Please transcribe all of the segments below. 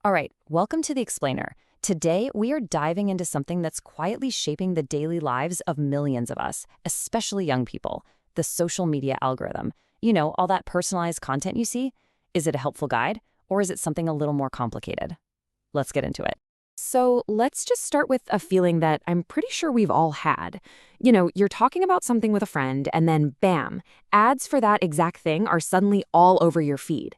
All right, welcome to The Explainer. Today, we are diving into something that's quietly shaping the daily lives of millions of us, especially young people, the social media algorithm. You know, all that personalized content you see? Is it a helpful guide, or is it something a little more complicated? Let's get into it. So let's just start with a feeling that I'm pretty sure we've all had. You know, you're talking about something with a friend, and then bam, ads for that exact thing are suddenly all over your feed.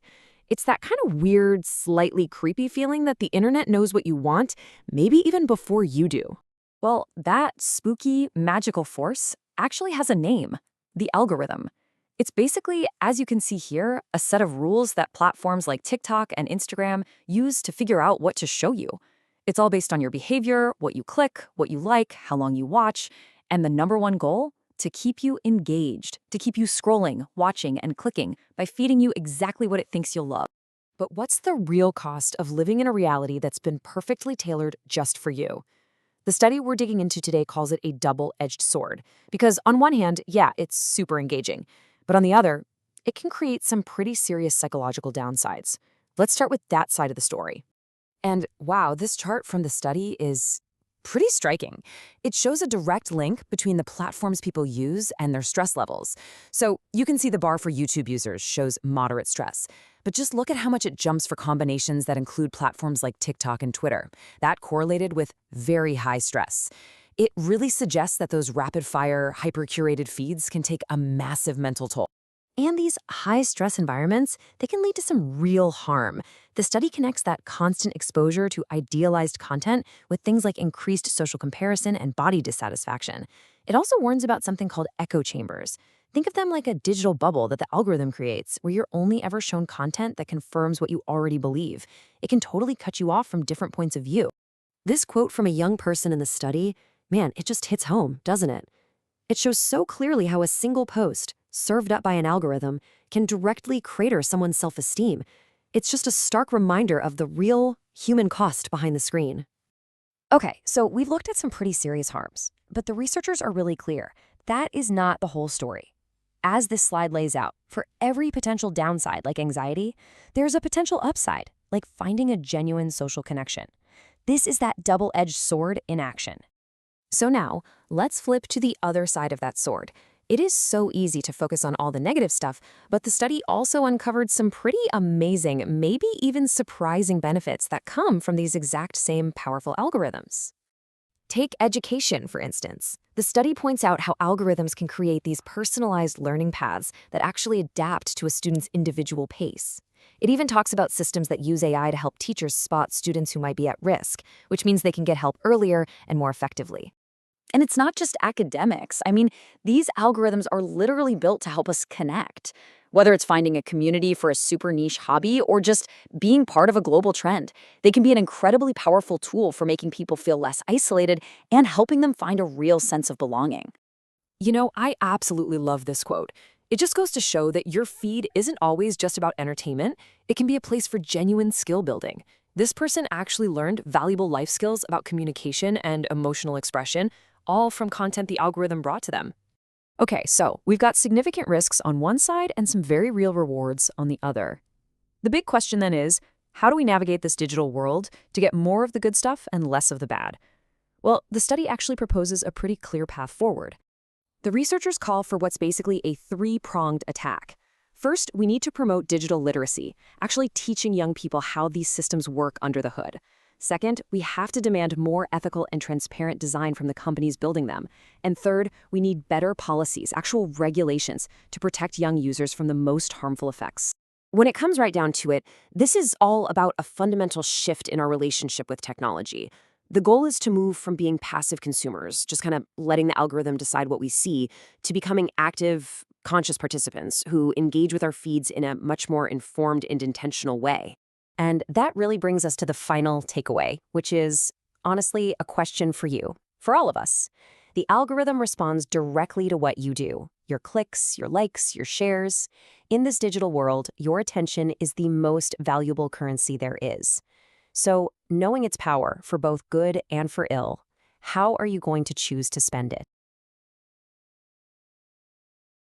It's that kind of weird, slightly creepy feeling that the internet knows what you want, maybe even before you do. Well, that spooky, magical force actually has a name: the algorithm. It's basically, as you can see here, a set of rules that platforms like TikTok and Instagram use to figure out what to show you. It's all based on your behavior, what you click, what you like, how long you watch, and the number one goal: to keep you engaged, to keep you scrolling, watching, and clicking by feeding you exactly what it thinks you'll love. But what's the real cost of living in a reality that's been perfectly tailored just for you? The study we're digging into today calls it a double-edged sword. Because on one hand, yeah, it's super engaging. But on the other, it can create some pretty serious psychological downsides. Let's start with that side of the story. And wow, this chart from the study is pretty striking. It shows a direct link between the platforms people use and their stress levels. So you can see the bar for YouTube users shows moderate stress. But just look at how much it jumps for combinations that include platforms like TikTok and Twitter. That correlated with very high stress. It really suggests that those rapid-fire, hyper-curated feeds can take a massive mental toll. And these high-stress environments, they can lead to some real harm. The study connects that constant exposure to idealized content with things like increased social comparison and body dissatisfaction. It also warns about something called echo chambers. Think of them like a digital bubble that the algorithm creates, where you're only ever shown content that confirms what you already believe. It can totally cut you off from different points of view. This quote from a young person in the study, man, it just hits home, doesn't it? It shows so clearly how a single post, served up by an algorithm, can directly crater someone's self-esteem. It's just a stark reminder of the real human cost behind the screen. Okay, so we've looked at some pretty serious harms, but the researchers are really clear. That is not the whole story. As this slide lays out, for every potential downside, like anxiety, there's a potential upside, like finding a genuine social connection. This is that double-edged sword in action. So now, let's flip to the other side of that sword. It is so easy to focus on all the negative stuff, but the study also uncovered some pretty amazing, maybe even surprising benefits that come from these exact same powerful algorithms. Take education, for instance. The study points out how algorithms can create these personalized learning paths that actually adapt to a student's individual pace. It even talks about systems that use AI to help teachers spot students who might be at risk, which means they can get help earlier and more effectively. And it's not just academics. I mean, these algorithms are literally built to help us connect. Whether it's finding a community for a super niche hobby or just being part of a global trend, they can be an incredibly powerful tool for making people feel less isolated and helping them find a real sense of belonging. You know, I absolutely love this quote. It just goes to show that your feed isn't always just about entertainment. It can be a place for genuine skill building. This person actually learned valuable life skills about communication and emotional expression, all from content the algorithm brought to them. Okay, so we've got significant risks on one side and some very real rewards on the other. The big question then is, how do we navigate this digital world to get more of the good stuff and less of the bad? Well, the study actually proposes a pretty clear path forward. The researchers call for what's basically a three-pronged attack. First, we need to promote digital literacy, actually teaching young people how these systems work under the hood. Second, we have to demand more ethical and transparent design from the companies building them. And third, we need better policies, actual regulations, to protect young users from the most harmful effects. When it comes right down to it, this is all about a fundamental shift in our relationship with technology. The goal is to move from being passive consumers, just kind of letting the algorithm decide what we see, to becoming active, conscious participants who engage with our feeds in a much more informed and intentional way. And that really brings us to the final takeaway, which is, honestly, a question for you, for all of us. The algorithm responds directly to what you do, your clicks, your likes, your shares. In this digital world, your attention is the most valuable currency there is. So, knowing its power for both good and for ill, how are you going to choose to spend it?